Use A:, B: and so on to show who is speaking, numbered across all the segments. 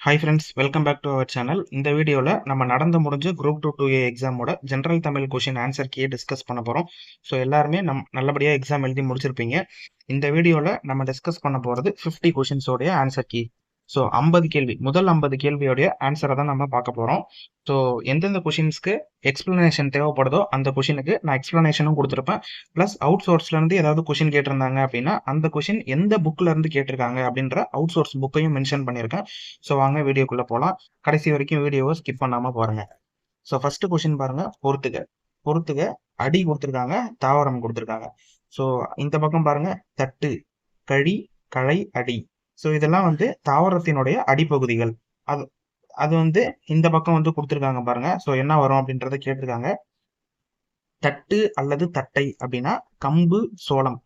A: Hi friends, welcome back to our channel. இந்த வீடியோவில் நம்ம நடந்து முடிஞ்ச குரூப் 2 எக்ஸாமோட ஜென்ரல் தமிழ் கொஷின் ஆன்சர் கீயை டிஸ்கஸ் பண்ண போகிறோம். ஸோ எல்லாருமே நல்லபடியாக எக்ஸாம் எழுதி முடிச்சிருப்பீங்க. இந்த வீடியோவில் நம்ம டிஸ்கஸ் பண்ண போகிறது 50 கொஷின்ஸோடைய ஆன்சர் கீ. ஸோ 50 கேள்வி, முதல் 50 கேள்வியோடைய ஆன்சரை தான் நம்ம பார்க்க போகிறோம். ஸோ எந்தெந்த கொஷின்ஸ்க்கு எக்ஸ்பிளனேஷன் தேவைப்படுதோ அந்த கொஷினுக்கு நான் எக்ஸ்பிளனேஷனும் கொடுத்துருப்பேன். ப்ளஸ் அவுட் சோர்ஸ்லேருந்து ஏதாவது கொஷின் கேட்டிருந்தாங்க அப்படின்னா அந்த கொஷின் எந்த புக்கில் இருந்து கேட்டிருக்காங்க அப்படின்ற அவுட் சோர்ஸ் புக்கையும் மென்ஷன் பண்ணியிருக்கேன். ஸோ வாங்க வீடியோக்குள்ளே போகலாம். கடைசி வரைக்கும் வீடியோவை ஸ்கிப் பண்ணாமல் பாருங்க. ஸோ ஃபர்ஸ்ட் கொஷின் பாருங்க, பொறுத்துக அடி கொடுத்துருக்காங்க, தாவரம் கொடுத்துருக்காங்க. ஸோ இந்த பக்கம் பாருங்க, தட்டு, கழி, களை, அடி. ஸோ இதெல்லாம் வந்து தாவரத்தினுடைய அடிப்பகுதிகள். அது அது வந்து இந்த பக்கம் வந்து கொடுத்துருக்காங்க பாருங்க. ஸோ என்ன வரும் அப்படின்றத கேட்டிருக்காங்க. தட்டு அல்லது தட்டை அப்படின்னா கம்பு, சோளம்.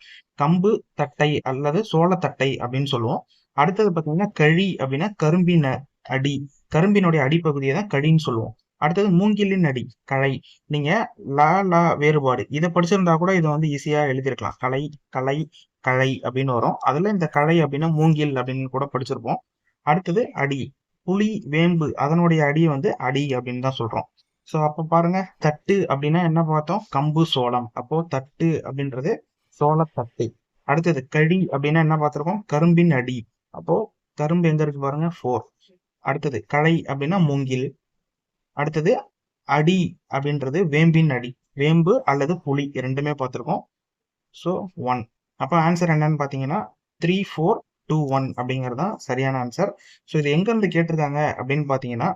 A: கம்பு தட்டை அல்லது சோளத்தட்டை அப்படின்னு சொல்லுவோம். அடுத்தது பார்த்தீங்கன்னா கழி அப்படின்னா கரும்பின் அடி, கரும்பினுடைய அடிப்பகுதியை தான் கழின்னு சொல்லுவோம். அடுத்தது மூங்கிலின் அடி, களை. நீங்க லா வேறுபாடு இதை படிச்சிருந்தா கூட இதை வந்து ஈஸியா எழுதியிருக்கலாம். களை, களை, களை அப்படின்னு வரும். அதுல இந்த களை அப்படின்னா மூங்கில் அப்படின்னு கூட படிச்சிருப்போம். அடுத்தது அடி, புளி, வேம்பு, அதனுடைய அடியை வந்து அடி அப்படின்னு தான் சொல்றோம். ஸோ அப்போ பாருங்க, தட்டு அப்படின்னா என்ன பார்த்தோம்? கம்பு, சோளம். அப்போ தட்டு அப்படின்றது சோளத்தட்டு. அடுத்தது கழி அப்படின்னா என்ன பார்த்துருக்கோம்? கரும்பின் அடி. அப்போ கரும்பு எங்க இருக்கு பாருங்க, 4. அடுத்தது களை அப்படின்னா மூங்கில். அடுத்தது அடி அப்படின்றது வேம்பின் அடி, வேம்பு அல்லது புளி ரெண்டுமே பார்த்துருக்கோம். ஸோ 1. அப்போ ஆன்சர் என்னன்னு பார்த்தீங்கன்னா 3, 4, 2, 1 அப்படிங்கிறது தான் சரியான ஆன்சர். ஸோ இது எங்கேருந்து கேட்டிருக்காங்க அப்படின்னு பார்த்தீங்கன்னா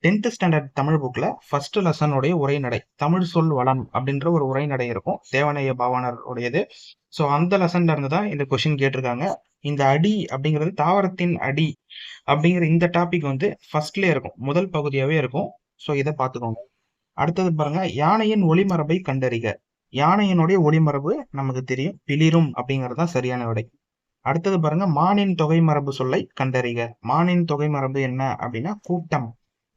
A: 10th ஸ்டாண்டர்ட் தமிழ் புக்கில் ஃபர்ஸ்ட் லெசனுடைய உரைநடை, தமிழ் சொல் வளம் அப்படின்ற ஒரு உரைநடை இருக்கும், தேவனைய பாவாணர் உடையது. ஸோ அந்த லெசன்ல இருந்து தான் இந்த கொஸ்டின் கேட்டிருக்காங்க. இந்த அடி அப்படிங்கிறது தாவரத்தின் அடி அப்படிங்கிற இந்த டாபிக் வந்து ஃபர்ஸ்ட்லேயே இருக்கும், முதல் பகுதியாகவே இருக்கும். ஸோ இதை பார்த்துக்கோங்க. அடுத்தது பாருங்க, யானையின் ஒளிமரபை கண்டறிக. யானையினுடைய ஒளிமரபு நமக்கு தெரியும், பிளிரும் அப்படிங்கிறது தான் சரியான விடை. அடுத்தது பாருங்க, மானின் தொகை மரபு சொல்லை கண்டறிக. மானின் தொகை மரபு என்ன அப்படின்னா கூட்டம்.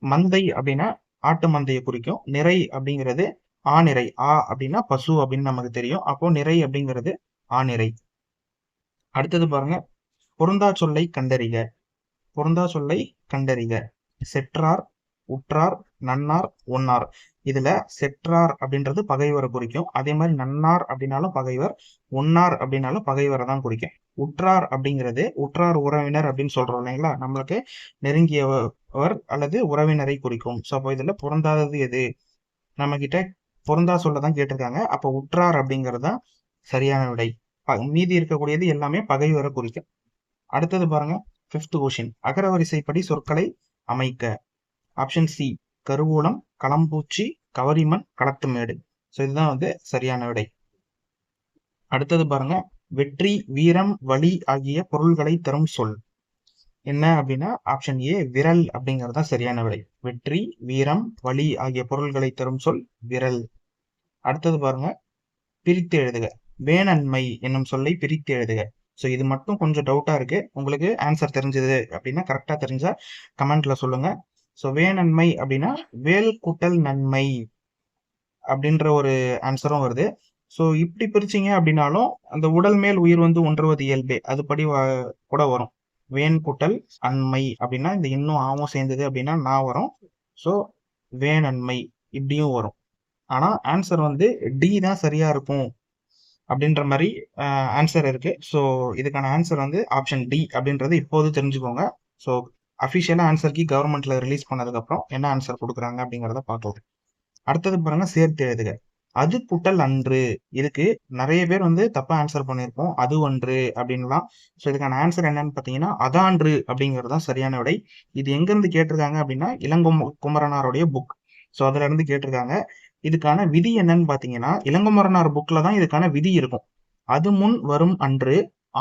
A: மந்தை அப்படின்னா ஆட்டு மந்தையை குறிக்கும். நிறை அப்படிங்கிறது ஆநிறை. ஆ அப்படின்னா பசு அப்படின்னு நமக்கு தெரியும். அப்போ நிறை அப்படிங்கிறது ஆநிறை. அடுத்தது பாருங்க, பொருந்தா சொல்லை கண்டறிக. பொருந்தா சொல்லை கண்டறிக. செற்றார், உற்றார், நன்னார், ஒன்னார். இதுல செற்றார் அப்படின்றது பகைவரை குறிக்கும். அதே மாதிரி நன்னார் அப்படின்னாலும் பகைவர், ஒன்னார் அப்படின்னாலும் பகைவரை தான் குறிக்கும். உற்றார் அப்படிங்கிறது உற்றார் உறவினர் அப்படின்னு சொல்றோம் இல்லைங்களா, நம்மளுக்கு நெருங்கியவர் அல்லது உறவினரை குறிக்கும். ஸோ அப்போ இதுல பொருந்தாதது எது? நம்ம கிட்ட பொருந்தா சொல்லதான் கேட்டிருக்காங்க. அப்போ உற்றார் அப்படிங்கிறது தான் சரியான விடை. மீதி இருக்கக்கூடியது எல்லாமே பகைவரை குறிக்கும். அடுத்தது பாருங்க, 5th கொஸ்டின், அகரவரிசைப்படி சொற்களை அமைக்க. ஆப்ஷன் சி, கருவூலம், களம்பூச்சி, கவரிமண், களத்துமேடு. ஸோ இதுதான் வந்து சரியான விடை. அடுத்தது பாருங்க, வெற்றி, வீரம், வலி ஆகிய பொருள்களை தரும் சொல் என்ன அப்படின்னா ஆப்ஷன் ஏ, விரல் அப்படிங்கிறது தான் சரியான விடை. வெற்றி, வீரம், வலி ஆகிய பொருள்களை தரும் சொல் விரல். அடுத்தது பாருங்க, பிரித்து எழுதுக. வேணன்மை என்னும் சொல்லை பிரித்து எழுதுக. ஸோ இது மட்டும் கொஞ்சம் டவுட்டா இருக்கு. உங்களுக்கு ஆன்சர் தெரிஞ்சது அப்படின்னா கரெக்டா தெரிஞ்சா கமெண்ட்ல சொல்லுங்க. ஸோ வேணன்மை அப்படின்னா வேல் கூட்டல் நன்மை அப்படின்ற ஒரு ஆன்சரும் வருது. ஸோ இப்படி பிரிச்சிங்க அப்படின்னாலும் அந்த உடல் மேல் உயிர் வந்து ஒன்றுவது இயல்பே அதுபடி கூட வரும். வேன் கூட்டல் அண்மை அப்படின்னா இந்த இன்னும் ஆவும் சேர்ந்தது அப்படின்னா நான் வரும். ஸோ வேணன்மை இப்படியும் வரும். ஆனா ஆன்சர் வந்து டி தான் சரியா இருக்கும் அப்படின்ற மாதிரி ஆன்சர் இருக்கு. ஸோ இதுக்கான ஆன்சர் வந்து ஆப்ஷன் டி அப்படின்றது இப்போது தெரிஞ்சுக்கோங்க. ஸோ அஃபிஷியலாக ஆன்சர் கீ கவர்மெண்ட்ல ரிலீஸ் பண்ணதுக்கப்புறம் என்ன ஆன்சர் கொடுக்குறாங்க அப்படிங்கிறத பார்க்கலாம். அடுத்தது பாருங்க, சேர்த்து எழுதுக. அது கூட்டல் அன்று. இதுக்கு நிறைய பேர் வந்து தப்பா ஆன்சர் பண்ணியிருப்போம், அது ஒன்று அப்படின்லாம். ஸோ இதுக்கான ஆன்சர் என்னன்னு பார்த்தீங்கன்னா அதான்று அப்படிங்கிறது தான் சரியான விடை. இது எங்கேருந்து கேட்டிருக்காங்க அப்படின்னா குமரனாருடைய புக். ஸோ அதுல இருந்து கேட்டிருக்காங்க. இதுக்கான விதி என்னன்னு பார்த்தீங்கன்னா இளங்குமரனார் புக்ல தான் இதுக்கான விதி இருக்கும். அது முன் வரும் அன்று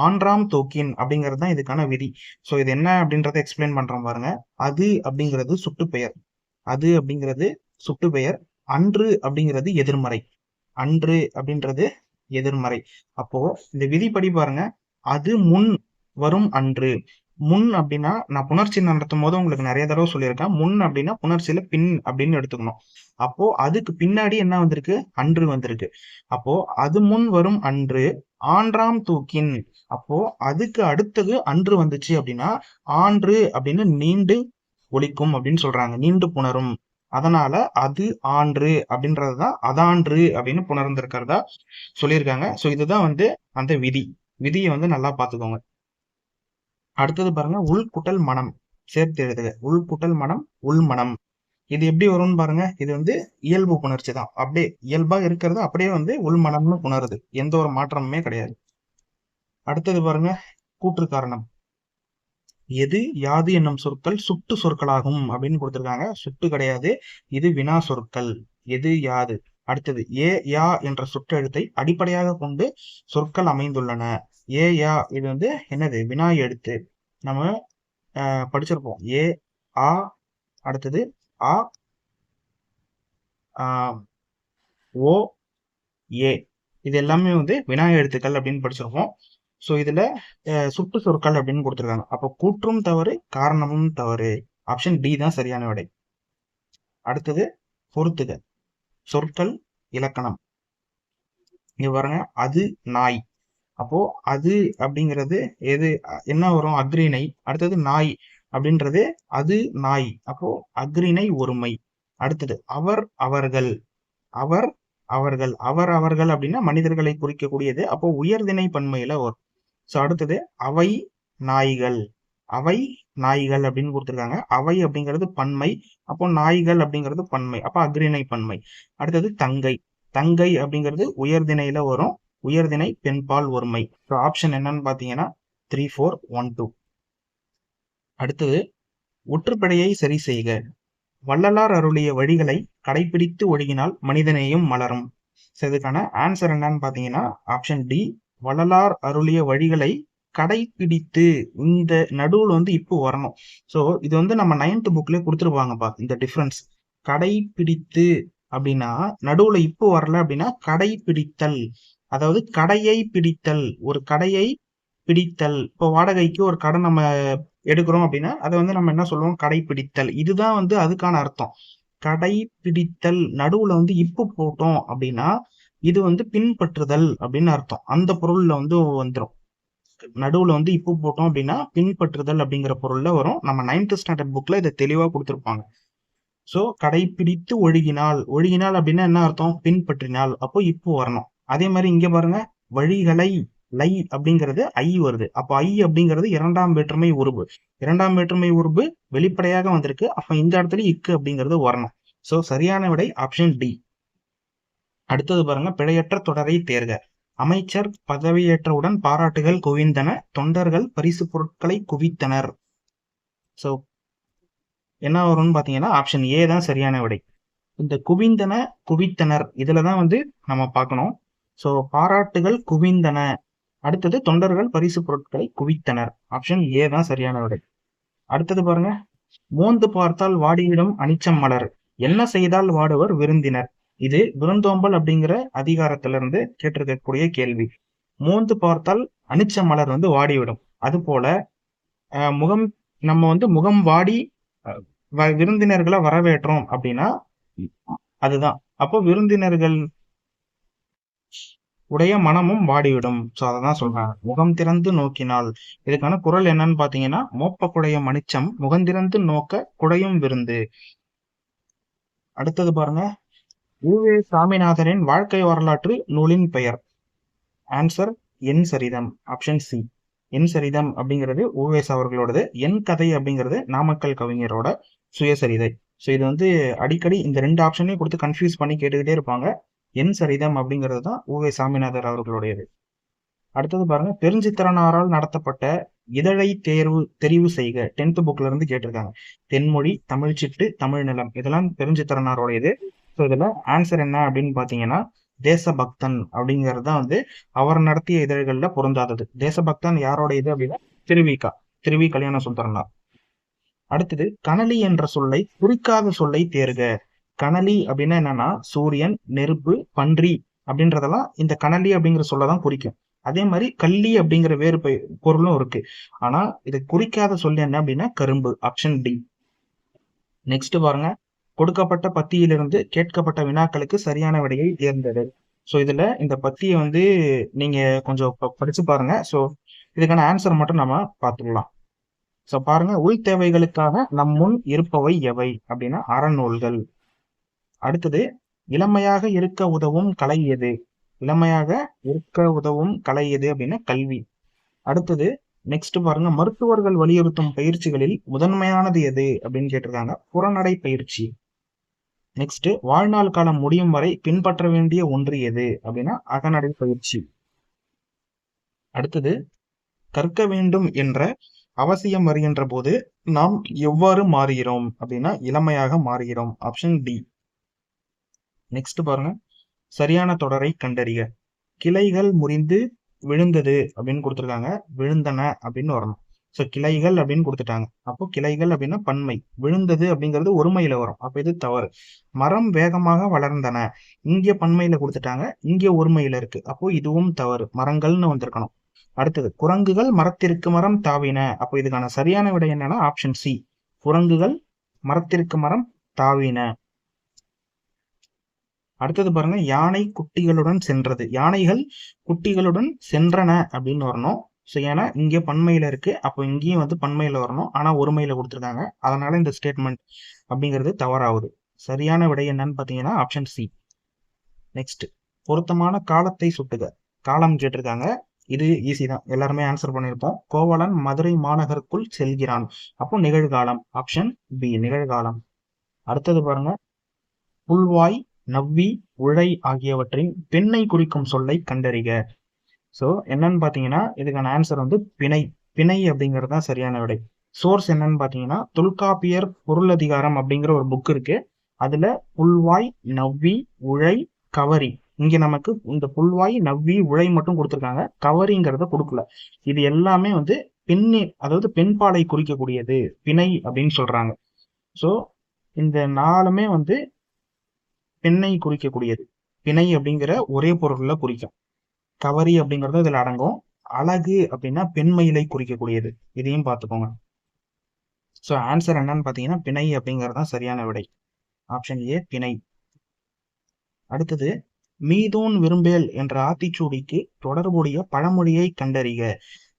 A: ஆன்றாம் தோக்கின் அப்படிங்கிறது தான் இதுக்கான விதி. ஸோ இது என்ன அப்படின்றத எக்ஸ்பிளைன் பண்றோம் பாருங்க. அது அப்படிங்கிறது சுட்டுப்பெயர். அது அப்படிங்கிறது சுட்டுப்பெயர். அன்று அப்படிங்கிறது எதிர்மறை. அன்று அப்படின்றது எதிர்மறை. அப்போ இந்த விதிப்படி பாருங்க, அது முன் வரும் அன்று. முன் அப்படின்னா நான் புணர்ச்சி நடத்தும் போது உங்களுக்கு நிறைய தடவை சொல்லியிருக்கேன். முன் அப்படின்னா புணர்ச்சியில பின் அப்படின்னு எடுத்துக்கணும். அப்போ அதுக்கு பின்னாடி என்ன வந்திருக்கு? அன்று வந்திருக்கு. அப்போ அது முன் வரும் அன்று ஆன்றாம் தூக்கின். அப்போ அதுக்கு அடுத்தது அன்று வந்துச்சு அப்படின்னா ஆன்று அப்படின்னு நீண்டு ஒலிக்கும் அப்படின்னு சொல்றாங்க. நீண்டு புணரும். அதனால அது ஆன்று அப்படின்றதுதான் அதான்று அப்படின்னு புணர்ந்திருக்கிறதா சொல்லியிருக்காங்க. ஸோ இதுதான் வந்து அந்த விதி. விதியை வந்து நல்லா பார்த்துக்கோங்க. அடுத்தது பாருங்க, உள்குட்டல் மனம் சேர்த்து எழுதுக. உள்குட்டல் மனம், உள்மனம். இது எப்படி வரும்னு பாருங்க. இது வந்து இயல்பு புணர்ச்சி தான். அப்படியே இயல்பா இருக்கிறது அப்படியே வந்து உள்மனம்னு புணருது. எந்த ஒரு மாற்றமுமே கிடையாது. அடுத்தது பாருங்க, கூற்று காரணம். எது யாது என்னும் சொற்கள் சுட்டு சொற்களாகும் அப்படின்னு கொடுத்திருக்காங்க. சுட்டு கிடையாது, இது வினா சொற்கள். எது யாது. அடுத்தது ஏ யா என்ற சொற்றெழுத்தை அடிப்படையாக கொண்டு சொற்கள் அமைந்துள்ளன. ஏ யா இது வந்து என்னது, வினா எழுத்து. நம்ம படிச்சிருப்போம். ஏ ஆ, அடுத்தது ஆ, ஓ, ஏ. இது எல்லாமே வந்து வினா எழுத்துக்கள் அப்படின்னு படிச்சிருப்போம். ஸோ இதுல சுட்டு சொற்கள் அப்படின்னு கொடுத்துருக்காங்க. அப்போ கூற்றும் தவறு, காரணமும் தவறு. ஆப்ஷன் டி தான் சரியான விடை. அடுத்தது பொறுத்துக. சொற்கள் இலக்கணம். இங்க பாருங்க, அது நாய். அப்போ அது அப்படிங்கிறது எது, என்ன வரும், அக்ரிணை. அடுத்தது நாய் அப்படின்றது அது நாய். அப்போ அக்ரிணை ஒருமை. அடுத்தது அவர் அவர்கள். அவர் அவர்கள். அவர் அவர்கள் அப்படின்னா மனிதர்களை குறிக்கக்கூடியது. அப்போ உயர்திணை பன்மையில வரும். ஸோ அடுத்தது அவை நாய்கள். அவை நாய்கள் அப்படின்னு கொடுத்துருக்காங்க. அவை அப்படிங்கிறது பன்மை. அப்போ நாய்கள் அப்படிங்கிறது பன்மை. அப்போ அக்ரிணை பன்மை. அடுத்தது தங்கை. தங்கை அப்படிங்கிறது உயர்திணையில வரும். உயர்திணை பெண்பால் ஒருமை. ஸோ ஆப்ஷன் என்னன்னு பார்த்தீங்கன்னா 3, 4, 1, 2. அடுத்தது ஒற்றுப்படையை சரி செய்க. வள்ளலார் அருளிய வழிகளை கடைபிடித்து ஒழுகினால் மனிதநேயம் மலரும். ஸோ இதுக்கான ஆன்சர் என்னன்னு பார்த்தீங்கன்னா ஆப்ஷன் டி. வள்ளலார் அருளிய வழிகளை கடைபிடித்து. இந்த நடுவுல வந்து இப்போ வரணும். ஸோ இது வந்து நம்ம 9th புக்லயே கொடுத்துருப்பாங்கப்பா இந்த டிஃபரன்ஸ். கடைபிடித்து அப்படின்னா நடுவுல இப்போ வரல அப்படின்னா கடைபிடித்தல். அதாவது கடையை பிடித்தல். ஒரு கடையை பிடித்தல். இப்போ வாடகைக்கு ஒரு கடை நம்ம எடுக்கிறோம் அப்படின்னா அதை வந்து நம்ம என்ன சொல்லுவோம், கடைபிடித்தல். இதுதான் வந்து அதுக்கான அர்த்தம். கடைபிடித்தல். நடுவுல வந்து இப்போ போட்டோம் அப்படின்னா இது வந்து பின்பற்றுதல் அப்படின்னு அர்த்தம். அந்த பொருள்ல வந்து வந்துடும். நடுவுல வந்து இப்போ போட்டோம் அப்படின்னா பின்பற்றுதல் அப்படிங்கிற பொருள்ல வரும். நம்ம 9th ஸ்டாண்டர்ட் புக்ல இதை தெளிவா கொடுத்துருப்பாங்க. சோ கடைபிடித்து ஒழுகினால். ஒழுகினால் அப்படின்னா என்ன அர்த்தம், பின்பற்றினால். அப்போ இப்போ வரணும். அதே மாதிரி இங்க பாருங்க, வழிகளை. லை அப்படிங்கிறது ஐ வருது. அப்போ ஐ அப்படிங்கிறது இரண்டாம் வேற்றுமை உருபு. இரண்டாம் வேற்றுமை உருபு வெளிப்படையாக வந்திருக்கு. அப்ப இந்த இடத்துல இக்கு அப்படிங்கிறது வரணும். சோ சரியான விடை ஆப்ஷன் டி. அடுத்தது பாருங்க, பிழையற்ற தொடரை தேர்க. அமைச்சர் பதவியேற்றவுடன் பாராட்டுகள் குவிந்தன, தொண்டர்கள் பரிசு பொருட்களை குவித்தனர். சோ என்ன வரும்னு பாத்தீங்கன்னா ஆப்ஷன் ஏ தான் சரியான விடை. இந்த குவிந்தன குவித்தனர் இதுலதான் வந்து நம்ம பார்க்கணும். சோ பாராட்டுகள் குவிந்தன. அடுத்தது தொண்டர்கள் பரிசு பொருட்களை குவித்தனர். ஆப்ஷன் ஏ தான் சரியான விடை. அடுத்தது பாருங்க, மோந்து பார்த்தால் வாடியிடும் அனிச்சம் மலர், என்ன செய்தால் வாடுவர் விருந்தினர். இது விருந்தோம்பல் அப்படிங்கிற அதிகாரத்திலிருந்து கேட்டிருக்கக்கூடிய கேள்வி. மோந்து பார்த்தால் அனிச்ச மலர் வந்து வாடிவிடும். அது போல முகம், நம்ம வந்து முகம் வாடி விருந்தினர்களை வரவேற்றோம் அப்படின்னா அதுதான். அப்போ விருந்தினர்கள் உடைய மனமும் வாடிவிடும். சோ அததான் சொல்றாங்க. முகம் திறந்து நோக்கினால். இதுக்கான குறள் என்னன்னு பாத்தீங்கன்னா, மோப்ப குடையும் மணிச்சம் முகந்திறந்து நோக்க குடையும் விருந்து. அடுத்தது பாருங்க, உவே சாமிநாதனின் வாழ்க்கை வரலாற்று நூலின் பெயர். ஆன்சர் என் சரிதம். Option C. என் சரிதம் அப்படிங்கிறது உவேஸ் அவர்களோடது. என் கதை அப்படிங்கிறது நாமக்கல் கவிஞரோட சுயசரிதை. ஸோ இது வந்து அடிக்கடி இந்த 2 ஆப்ஷனையும் கொடுத்து கன்ஃபியூஸ் பண்ணி கேட்டுக்கிட்டே இருப்பாங்க. என் சரிதம் அப்படிங்கிறது தான் உவே சாமிநாதர் அவர்களுடையது. அடுத்தது பாருங்க, பெருஞ்சித்திரனாரால் நடத்தப்பட்ட இதழை தெரிவு செய்க. 10th புக்ல இருந்து கேட்டிருக்காங்க. தென்மொழி, தமிழ்ச்சிட்டு, தமிழ் நிலம், இதெல்லாம் பெருஞ்சித்திரனாரோடையது. ஸோ இதுல ஆன்சர் என்ன அப்படின்னு பாத்தீங்கன்னா தேசபக்தன் அப்படிங்கிறது தான் வந்து அவர் நடத்திய இதழ்கள்ல பொருந்தாதது. தேசபக்தன் யாரோட இது அப்படின்னா திருவி கல்யாண சுந்தரனார். அடுத்தது கனலி என்ற சொல்லை குறிக்காத சொல்லை தேர்க. கனலி அப்படின்னா என்னன்னா சூரியன், நெருப்பு, பன்றி அப்படின்றதெல்லாம் இந்த கனலி அப்படிங்கிற சொல்லதான் குறிக்கும். அதே மாதிரி கள்ளி அப்படிங்கிற வேறு பொருளும் இருக்கு. ஆனா இதை குறிக்காத சொல் என்ன அப்படின்னா கரும்பு. Option D. நெக்ஸ்ட் பாருங்க, கொடுக்கப்பட்ட பத்தியிலிருந்து கேட்கப்பட்ட வினாக்களுக்கு சரியான விடையை தேர்ந்தெடு. ஸோ இதுல இந்த பத்தியை வந்து நீங்க கொஞ்சம் படிச்சு பாருங்க. ஸோ இதுக்கான ஆன்சர் மட்டும் நம்ம பார்த்துக்கலாம். ஸோ பாருங்க, உள் தேவைகளுக்காக நம் முன் இருப்பவை எவை அப்படின்னா அறநூல்கள். அடுத்தது, இளமையாக இருக்க உதவும் கலை எது? இளமையாக இருக்க உதவும் கலை எது அப்படின்னா கல்வி. அடுத்தது நெக்ஸ்ட் பாருங்க, மருத்துவர்கள் வலியுறுத்தும் பயிற்சிகளில் முதன்மையானது எது அப்படின்னு கேட்டிருக்காங்க. புறநடை பயிற்சி. நெக்ஸ்ட், வாழ்நாள் காலம் முடியும் வரை பின்பற்ற வேண்டிய ஒன்று எது அப்படின்னா அகநடை பயிற்சி. அடுத்தது, கற்க வேண்டும் என்ற அவசியம் வருகின்ற போது நாம் எவ்வாறு மாறுகிறோம் அப்படின்னா இளமையாக மாறுகிறோம். Option D. நெக்ஸ்ட் பாருங்க, சரியான தொடரை கண்டறிக. கிளைகள் முறிந்து விழுந்தது அப்படின்னு கொடுத்துருக்காங்க. விழுந்தன அப்படின்னு வரணும். ஸோ கிளைகள் அப்படின்னு கொடுத்துட்டாங்க. அப்போ கிளைகள் அப்படின்னா பன்மை, விழுந்தது அப்படிங்கிறது ஒருமையில வரும். அப்போ இது தவறு. மரம் வேகமாக வளர்ந்தன, இங்கே பன்மையில கொடுத்துட்டாங்க, இங்கே ஒருமையில இருக்கு. அப்போ இதுவும் தவறு, மரங்கள்னு வந்திருக்கணும். அடுத்தது, குரங்குகள் மரத்திற்கு மரம் தாவின. அப்போ இதுக்கான சரியான விடை என்னன்னா ஆப்ஷன் சி, குரங்குகள் மரத்திற்கு மரம் தாவின. அடுத்தது பாருங்க, யானை குட்டிகளுடன் சென்றது. யானைகள் குட்டிகளுடன் சென்றன அப்படின்னு வரணும். ஸோ ஏன்னா இங்கே பன்மையில இருக்கு, அப்போ இங்கேயும் வந்து பன்மையில வரணும். ஆனா ஒருமையில கொடுத்துருக்காங்க, அதனால இந்த ஸ்டேட்மெண்ட் அப்படிங்கிறது தவறாகுது. சரியான விடை என்னன்னு பாத்தீங்கன்னா ஆப்ஷன் சி. நெக்ஸ்ட், பொருத்தமான காலத்தை சுட்டுக. காலம் கேட்டிருக்காங்க. இது ஈஸி தான், எல்லாருமே ஆன்சர் பண்ணியிருப்போம். கோவலன் மதுரை மாநகருக்குள் செல்கிறான். அப்போ நிகழ்காலம். ஆப்ஷன் பி, நிகழ்காலம். அடுத்தது பாருங்க, புல்வாய், நவ்வி, உழை ஆகியவற்றின் பெண்ணை குறிக்கும் சொல்லை கண்டறிக. ஸோ என்னன்னு பாத்தீங்கன்னா இதுக்கான ஆன்சர் வந்து பிணை. பிணை அப்படிங்கிறது தான் சரியான விடை. சோர்ஸ் என்னன்னு பாத்தீங்கன்னா தொல்காப்பியர் பொருளதிகாரம் அப்படிங்கிற ஒரு புக் இருக்கு. அதுல புல்வாய், நவ்வி, உழை, கவரி. இங்க நமக்கு இந்த புல்வாய், நவ்வி, உழை மட்டும் கொடுத்துருக்காங்க, கவரிங்கிறத கொடுக்கல. இது எல்லாமே வந்து பெண்ணை, அதாவது பெண்பாலை குறிக்கக்கூடியது, பிணை அப்படின்னு சொல்றாங்க. ஸோ இந்த நாலுமே வந்து பெண்ணை குறிக்கக்கூடியது. பிணை அப்படிங்கிற ஒரே பொருள்ல குறிக்கும். கவரி அப்படிங்கிறது இதுல அடங்கும். அழகு அப்படின்னா பெண்மயிலை குறிக்கக்கூடியது. இதையும் பார்த்துக்கோங்க. ஸோ ஆன்சர் என்னன்னு பாத்தீங்கன்னா பிணை அப்படிங்கிறது தான் சரியான விடை. ஆப்ஷன் ஏ, பிணை. அடுத்தது, மீதூன் விரும்பேல் என்ற ஆத்திச்சூடிக்கு தொடர்புடைய பழமொழியை கண்டறிக.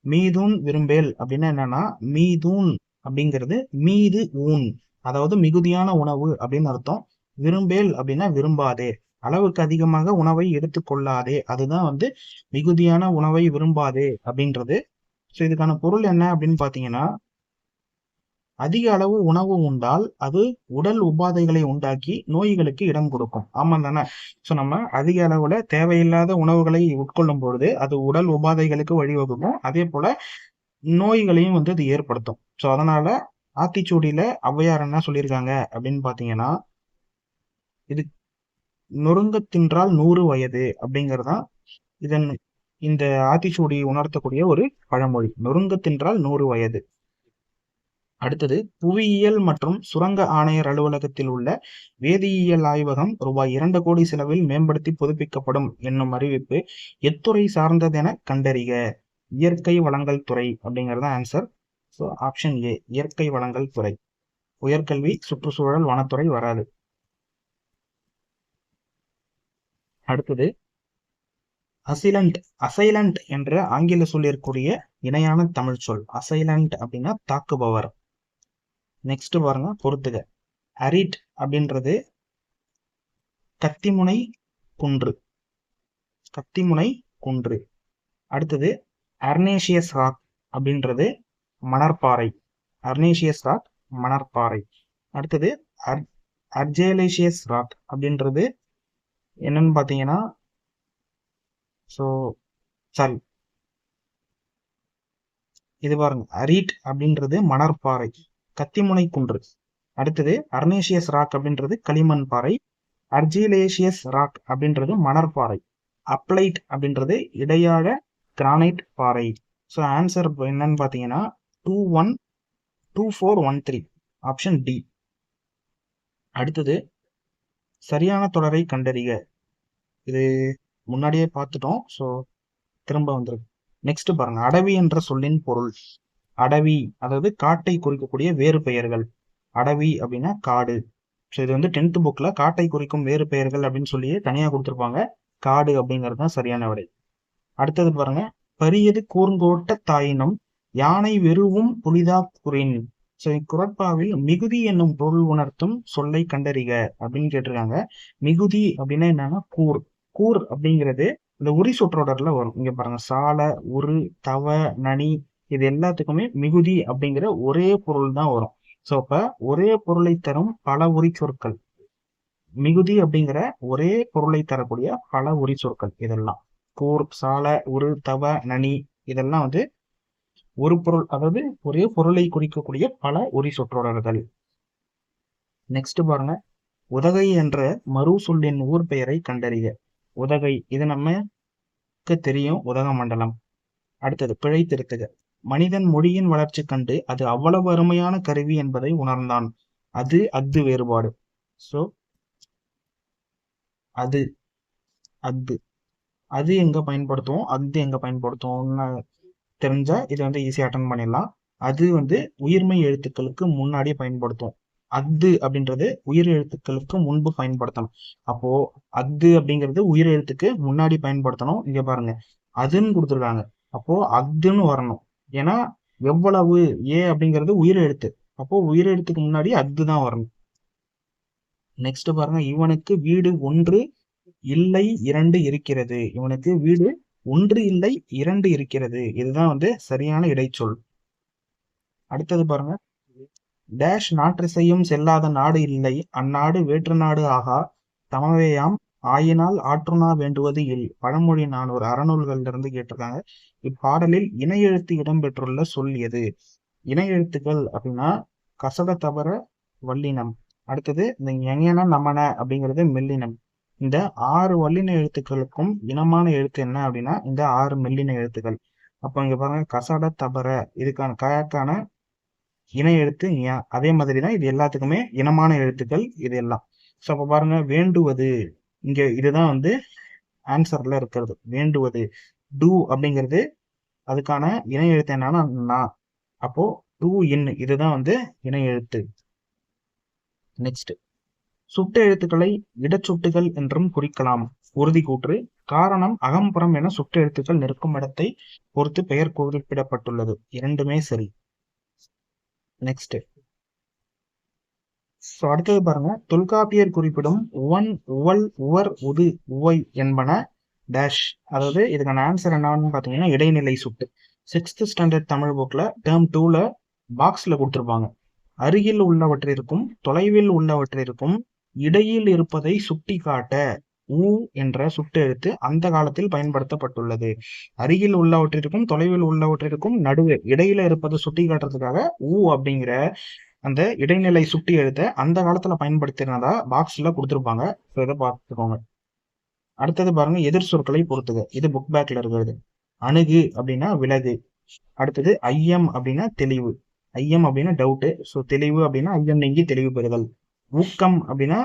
A: மீதூன் விரும்பேல் அப்படின்னா என்னன்னா, மீதூன் அப்படிங்கிறது மீது ஊன், அதாவது மிகுதியான உணவு அப்படின்னு அர்த்தம். விரும்பேல் அப்படின்னா விரும்பாதே, அளவுக்கு அதிகமாக உணவை எடுத்துக்கொள்ளாதே, அதுதான் வந்து மிகுதியான உணவை விரும்பாதே அப்படின்றது. ஸோ இதுக்கான பொருள் என்ன அப்படின்னு பாத்தீங்கன்னா, அதிக அளவு உணவு உண்டால் அது உடல் உபாதைகளை உண்டாக்கி நோய்களுக்கு இடம் கொடுக்கும். ஆமா தானே? ஸோ நம்ம அதிக அளவுல தேவையில்லாத உணவுகளை உட்கொள்ளும் பொழுது அது உடல் உபாதைகளுக்கு வழிவகுக்கும். அதே போல நோய்களையும் வந்து அது ஏற்படுத்தும். ஸோ அதனால ஆத்திச்சூடியில ஔவையார் என்ன சொல்லியிருக்காங்க அப்படின்னு பாத்தீங்கன்னா, இது நொறுங்க தின்றால் 100 வயது அப்படிங்கறதான் இதன் இந்த ஆத்திச்சூடி உணர்த்தக்கூடிய ஒரு பழமொழி. நொறுங்க தின்றால் 100 வயது. அடுத்தது, புவியியல் மற்றும் சுரங்க ஆணையர் அலுவலகத்தில் உள்ள வேதியியல் ஆய்வகம் ரூபாய் 2 கோடி செலவில் மேம்படுத்தி புதுப்பிக்கப்படும் என்னும் அறிவிப்பு எத்துறை சார்ந்ததென கண்டறிக. இயற்கை வளங்கள் துறை அப்படிங்கறது ஆன்சர். ஸோ ஆப்ஷன் ஏ, இயற்கை வளங்கள் துறை. உயர்கல்வி, சுற்றுச்சூழல், வனத்துறை வராது. அடுத்தது, அசைலண்ட் என்ற ஆங்கில சொல்லிற்குரிய இணையான தமிழ் சொல். அசைலண்ட் அப்படின்னா தாக்குபவர். நெக்ஸ்ட் பாருங்க, பொறுத்துக. அரிட் அப்படின்றது கத்திமுனை குன்று. கத்திமுனை குன்று. அடுத்தது, அர்னேஷியஸ் ராக் அப்படின்றது மணற்பாறை. அர்னேஷியஸ் ராக் மணற்பாறை. அடுத்தது, அர்ஜேலேஷியஸ் ராக் அப்படின்றது என்னன்னு பாத்தீங்கன்னா, சாரி, இது பாருங்க, அரீட் அப்படின்றது மணற்பாறை, கத்திமுனை குன்று. அடுத்தது, அர்னேஷியஸ் ராக் அப்படின்றது களிமண் பாறை. அர்ஜிலேஷியஸ் ராக் அப்படின்றது மணற்பாறை. அப்ளைட் அப்படின்றது இடையாக கிரானைட் பாறை. ஸோ ஆன்சர் என்னன்னு பாத்தீங்கன்னா 212413, ஆப்ஷன் டி. அடுத்தது, சரியான தொடரை கண்டறிக. இது முன்னாடியே பார்த்துட்டோம், ஸோ திரும்ப வந்துருக்கு. நெக்ஸ்ட் பாருங்க, அடவி என்ற சொல்லின் பொருள். அடவி அதாவது காட்டை குறிக்கக்கூடிய வேறு பெயர்கள். அடவி அப்படின்னா காடு. ஸோ இது வந்து 10th புக்ல காட்டை குறிக்கும் வேறு பெயர்கள் அப்படின்னு சொல்லி தனியா கொடுத்துருப்பாங்க. காடு அப்படிங்கிறது தான் சரியான விடை. அடுத்தது பாருங்க, பரியது கூர்ங்கோட்ட தாயினும் யானை வெறுவும் புலிதா குறின். ஸோ குறட்பாவில் மிகுதி என்னும் பொருள் உணர்த்தும் சொல்லை கண்டறிக அப்படின்னு கேட்டிருக்காங்க. மிகுதி அப்படின்னா என்னன்னா கூர். கூர் அப்படிங்கிறது இந்த உரி சொற்றொடர்ல வரும். இங்க பாருங்க, சால, உரு, தவ, நனி, இது எல்லாத்துக்குமே மிகுதி அப்படிங்கிற ஒரே பொருள் தான் வரும். ஸோ அப்ப ஒரே பொருளை தரும் பல உரி சொற்கள், மிகுதி அப்படிங்கிற ஒரே பொருளை தரக்கூடிய பல உரி சொற்கள் இதெல்லாம். கூர், சால, உரு, தவ, நனி, இதெல்லாம் வந்து ஒரு பொருள், அதாவது ஒரே பொருளை குறிக்கக்கூடிய பல உரி சொற்றொடர்கள். நெக்ஸ்ட் பாருங்க, உதகை என்ற மறு சொல்லின் ஊர் பெயரை கண்டறிக. உதகை, இது நமக்கு தெரியும், உதகமண்டலம். அடுத்தது பிழை திருத்துக. மனிதன் மொழியின் வளர்ச்சி கண்டு அது அவ்வளவு அருமையான கருவி என்பதை உணர்ந்தான். அது அஃது வேறுபாடு. சோ அது அஃது அது எங்க பயன்படுத்துவோம், அஃது எங்க பயன்படுத்துவோம்னு தெரிஞ்சா இது வந்து ஈஸியா அட்டன் பண்ணிடலாம். அது வந்து உயிர்மெய் எழுத்துக்களுக்கு முன்னாடி பயன்படுத்தும். அஃது அப்படின்றது உயிர் எழுத்துக்களுக்கு முன்பு பயன்படுத்தணும். அப்போ அஃது அப்படிங்கிறது உயிர் எழுத்துக்கு முன்னாடி பயன்படுத்தணும். இங்க பாருங்க, அதுன்னு கொடுத்துருக்காங்க, அப்போ அஃதுன்னு வரணும். ஏன்னா எவ்வளவு ஏ அப்படிங்கிறது உயிர் எழுத்து, அப்போ உயிர் எழுத்துக்கு முன்னாடி அஃது தான் வரணும். நெக்ஸ்ட் பாருங்க, இவனுக்கு வீடு ஒன்று இல்லை இரண்டு இருக்கிறது. இவனுக்கு வீடு ஒன்று இல்லை இரண்டு இருக்கிறது, இதுதான் வந்து சரியான இடைச்சொல். அடுத்தது பாருங்க, டேஷ் நாற்றிசையும் செல்லாத நாடு இல்லை, அந்நாடு வேற்று நாடு ஆகா, தமவேயாம் ஆயினால் ஆற்றுணா வேண்டுவது இல். பழமொழி 400 அறநூல்கள்ல இருந்து கேட்டிருக்காங்க. இப்பாடலில் இணை எழுத்து இடம்பெற்றுள்ள சொல் எது? இணை எழுத்துக்கள் அப்படின்னா கசட தவற வல்லினம். அடுத்தது இந்த எங்கன நமன அப்படிங்கிறது மெல்லினம். இந்த 6 வல்லின எழுத்துக்களுக்கும் இனமான எழுத்து என்ன அப்படின்னா இந்த 6 மெல்லின எழுத்துக்கள். அப்ப இங்க பாருங்க, கசட தபர, இதுக்கான கயக்கான இணை எழுத்து ஞ. அதே மாதிரி தான் இது எல்லாத்துக்குமே இனமான எழுத்துக்கள் இது எல்லாம். ஸோ அப்ப பாருங்க, வேண்டுவது, இங்க இதுதான் வந்து ஆன்சர்ல இருக்கிறது. வேண்டுவது, டூ அப்படிங்கிறது அதுக்கான இணை எழுத்து என்னன்னா நா. அப்போ டூ இன், இதுதான் வந்து இணை எழுத்து. நெக்ஸ்ட், சுட்டு எழுத்துக்களை இடச்சுட்டுகள் என்றும் குறிக்கலாம். உறுதி கூற்று. காரணம் அகம்புறம் என சுட்டு எழுத்துக்கள் நிற்கும் இடத்தை பொறுத்து பெயர் குறிப்பிடப்பட்டுள்ளது. இரண்டுமே சரி. நெக்ஸ்ட், அடுத்தது பாருங்க, தொல்காப்பியர் குறிப்பிடும் உவன், உவல், உவர், உது, உவை என்பன டேஷ். அதாவது இதுக்கான ஆன்சர் என்னன்னு பாத்தீங்கன்னா இடைநிலை சுட்டு. 6th ஸ்டாண்டர்ட் தமிழ் புக்ல டேர்ம் 2ல பாக்ஸ்ல கொடுத்துருப்பாங்க. அருகில் உள்ளவற்றிற்கும் தொலைவில் உள்ளவற்றிற்கும் இடையில் இருப்பதை சுட்டி காட்ட ஊ என்ற சுட்டு எழுத்து அந்த காலத்தில் பயன்படுத்தப்பட்டுள்ளது. அருகில் உள்ளவற்றிற்கும் தொலைவில் உள்ளவற்றிற்கும் நடுவே இடையில இருப்பதை சுட்டி காட்டுறதுக்காக ஊ அப்படிங்கிற அந்த இடைநிலை சுட்டி எழுத்த அந்த காலத்துல பயன்படுத்தினதா பாக்ஸ்ல கொடுத்துருப்பாங்க. இதை பார்த்துக்கோங்க. அடுத்தது பாருங்க, எதிர் சொற்களை பொறுத்துக. இது புக் பேக்ல இருக்கிறது. அணுகு அப்படின்னா விலகு. அடுத்தது ஐயம் அப்படின்னா தெளிவு. ஐயம் அப்படின்னா டவுட்டு. ஸோ தெளிவு அப்படின்னா ஐயம் நீங்கி தெளிவு பெறுதல். ஊக்கம் அப்படின்னா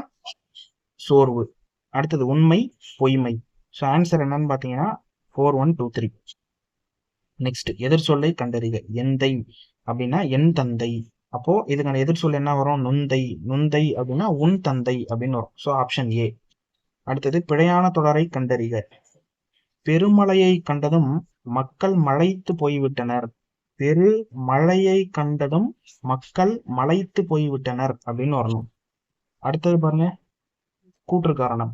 A: சோர்வு. அடுத்தது உண்மை, பொய்மை. ஸோ ஆன்சர் என்னன்னு பாத்தீங்கன்னா 4, 1, 2, 3. நெக்ஸ்ட், எதிர் சொல்லை கண்டறிக. எந்தை அப்படின்னா என் தந்தை. அப்போ இதுக்கான எதிர் சொல் என்ன வரும்? நுந்தை. நுந்தை அப்படின்னா உன் தந்தை அப்படின்னு வரும். So option A. அடுத்தது, பிழையான தொடரை கண்டறிக. பெருமழையை கண்டதும் மக்கள் மலைத்து போய்விட்டனர். பெரு மழையை கண்டதும் மக்கள் மலைத்து போய்விட்டனர் அப்படின்னு வரணும். அடுத்தது பாருங்க, கூற்று காரணம்.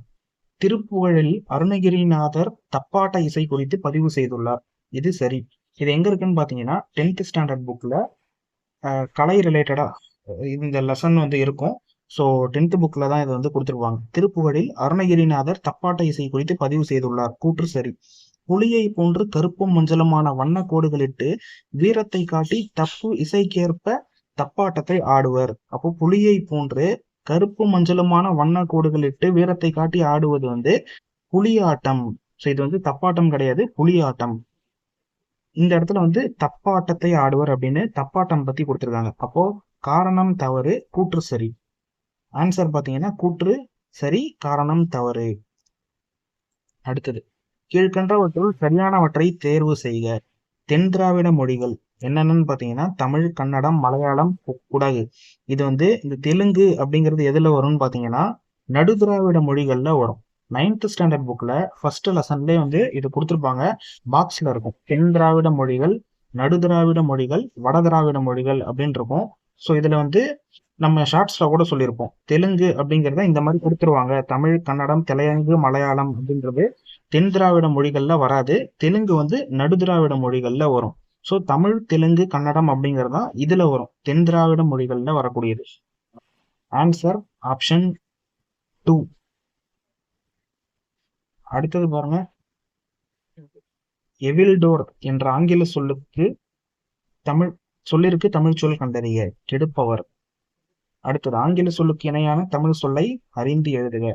A: திருப்புகழில் அருணகிரிநாதர் தப்பாட்ட இசை குறித்து பதிவு செய்துள்ளார். இது சரி. இது எங்க இருக்குன்னு பாத்தீங்கன்னா 10th ஸ்டாண்டர்ட் புக்ல கலை ரிலேட்டடா இந்த லெசன் வந்து இருக்கும். ஸோ 10th புக்ல தான் இதை வந்து கொடுத்துருப்பாங்க. திருப்புகழில் அருணகிரிநாதர் தப்பாட்ட இசை குறித்து பதிவு செய்துள்ளார். கூற்று சரி. புலியை போன்று கருப்பும் மஞ்சளுமான வண்ண கோடுகளிட்டு வீரத்தை காட்டி தப்பு இசைக்கேற்ப தப்பாட்டத்தை ஆடுவர். அப்போ புலியை போன்று கருப்பு மஞ்சளுமான வண்ண கோடுகளிட்டு வீரத்தை காட்டி ஆடுவது வந்து புலியாட்டம். ஸோ இது வந்து தப்பாட்டம் கிடையாது, புலியாட்டம். இந்த இடத்துல வந்து தப்பாட்டத்தை ஆடுவர் அப்படின்னு தப்பாட்டம் பத்தி கொடுத்துருக்காங்க. அப்போ காரணம் தவறு, கூற்று சரி. ஆன்சர் பாத்தீங்கன்னா கூற்று சரி, காரணம் தவறு. அடுத்தது, கீழ்கண்டவற்றுள் சரியானவற்றை தேர்வு செய்க. தென் திராவிட மொழிகள் என்னென்னு பாத்தீங்கன்னா தமிழ், கன்னடம், மலையாளம், குடகு. இது வந்து இந்த தெலுங்கு அப்படிங்கிறது எதுல வரும்னு பாத்தீங்கன்னா நடு திராவிட மொழிகள்ல வரும். 9th ஸ்டாண்டர்ட் புக்ல ஃபர்ஸ்ட் லெசன்லேயே வந்து இது கொடுத்துருப்பாங்க, பாக்ஸ்ல இருக்கும். தென் திராவிட மொழிகள் நடுதிராவிட மொழிகள், வடதிராவிட மொழிகள் அப்படின்னு இருக்கும். ஸோ இதுல வந்து நம்ம ஷார்ட்ஸ்ல கூட சொல்லியிருப்போம். தெலுங்கு அப்படிங்கிறத இந்த மாதிரி கொடுத்துருவாங்க. தமிழ், கன்னடம், தெலுங்கு, மலையாளம் அப்படின்றது தென் திராவிட மொழிகள்ல வராது. தெலுங்கு வந்து நடுதிராவிட மொழிகள்ல வரும். ஸோ தமிழ், தெலுங்கு, கன்னடம் அப்படிங்கிறதா இதுல வரும். தென் திராவிட மொழிகள்ல வரக்கூடியது. Answer option 2. அடுத்தது பாருங்க, எவில்டோர் என்ற ஆங்கில சொல்லிற்கு தமிழ் சொல் கண்டறிய. கெடுப்பவர். அடுத்தது ஆங்கில சொல்லுக்கு இணையான தமிழ் சொல்லை அறிந்து எழுதுக.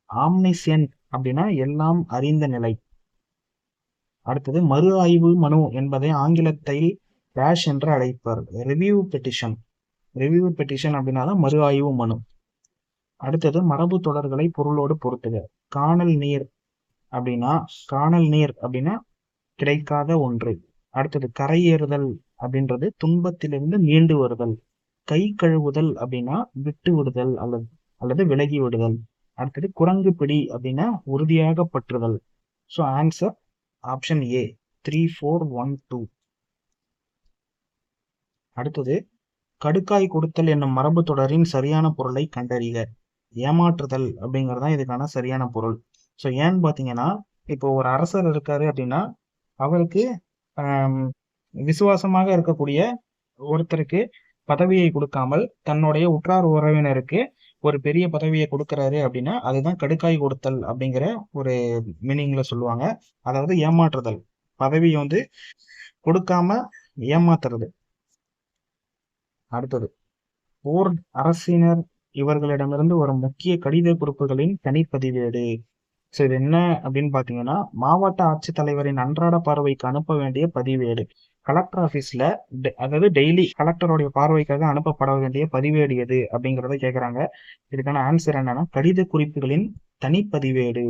A: ஆம்னிசென்ட் அப்படின்னா எல்லாம் அறிந்த நிலை. அடுத்தது மறு ஆய்வு மனு என்பதை ஆங்கிலத்தில் டேஷ் என்று அழைப்பர். Review petition. ரிவ்யூ பெட்டிஷன் அப்படின்னா மறு ஆய்வு மனு. அடுத்தது மரபு தொடர்களை பொருளோடு பொருத்துக. காணல் நீர் அப்படின்னா கிடைக்காத ஒன்று. அடுத்தது கரையேறுதல் அப்படின்றது துன்பத்திலிருந்து மீண்டு வருதல். கை கழுவுதல் அப்படின்னா விட்டு விடுதல் அல்லது விலகி விடுதல். அடுத்தது குரங்கு பிடி அப்படின்னா உறுதியாக பற்றுதல். So answer option A 3, 4, 1, 2. அடுத்தது கடுக்காய் கொடுத்தல் என்னும் மரபு தொடரின் சரியான பொருளை கண்டறிக. ஏமாற்றுதல் அப்படிங்கறதுதான் இதுக்கான சரியான பொருள். ஸோ ஏன்னு பாத்தீங்கன்னா, இப்போ ஒரு அரசர் இருக்காரு அப்படின்னா அவருக்கு விசுவாசமாக இருக்கக்கூடிய ஒருத்தருக்கு பதவியை கொடுக்காமல் தன்னுடைய உற்றார் உறவினருக்கு ஒரு பெரிய பதவியை கொடுக்கறாரு அப்படின்னா அதுதான் கடுக்காய் கொடுத்தல் அப்படிங்கிற ஒரு மீனிங்ல சொல்லுவாங்க. அதாவது ஏமாற்றுதல், பதவியை வந்து கொடுக்காம ஏமாத்துறது. அடுத்தது போர் அரசினர் இவர்களிடமிருந்து வரும் முக்கிய கடித குறிப்புகளின் தனிப்பதிவேடு. ஸோ இது என்ன அப்படின்னு பாத்தீங்கன்னா, மாவட்ட ஆட்சித்தலைவரின் அன்றாட பார்வைக்கு அனுப்ப வேண்டிய பதிவேடு. கலெக்டர் ஆபீஸ்ல அதாவது டெய்லி கலெக்டருடைய பார்வைக்காக அனுப்பப்பட வேண்டிய பதிவேடு எது அப்படிங்கறத கேக்குறாங்க. இதுக்கான ஆன்சர் என்னன்னா கடித குறிப்புகளின் தனிப்பதிவேடு.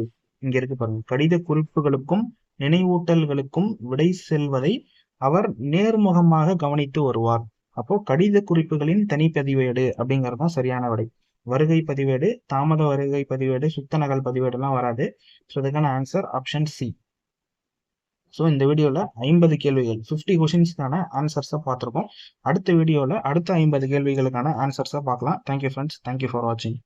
A: இங்க இருக்கு பாருங்க. கடித குறிப்புகளுக்கும் நினைவூட்டல்களுக்கும் விடை செல்வதை அவர் நேர்முகமாக கவனித்து வருவார். அப்போ கடித குறிப்புகளின் தனிப்பதிவேடு அப்படிங்கறதுதான் சரியான விடை. வருகை பதிவேடு, தாமத வருகை பதிவேடு, சுத்த நகல் பதிவேடு எல்லாம் வராது. ஸோ இதுக்கான ஆன்சர் ஆப்ஷன் சி. ஸோ இந்த வீடியோவில் 50 கேள்விகள் 50 கொஷின்ஸ்க்கான ஆன்சர்ஸை பார்த்துருக்கோம். அடுத்த வீடியோவில் அடுத்த 50 கேள்விகளுக்கான ஆன்சர்ஸை பார்க்கலாம். Thank you friends. தேங்க்யூ ஃபார் வாட்சிங்.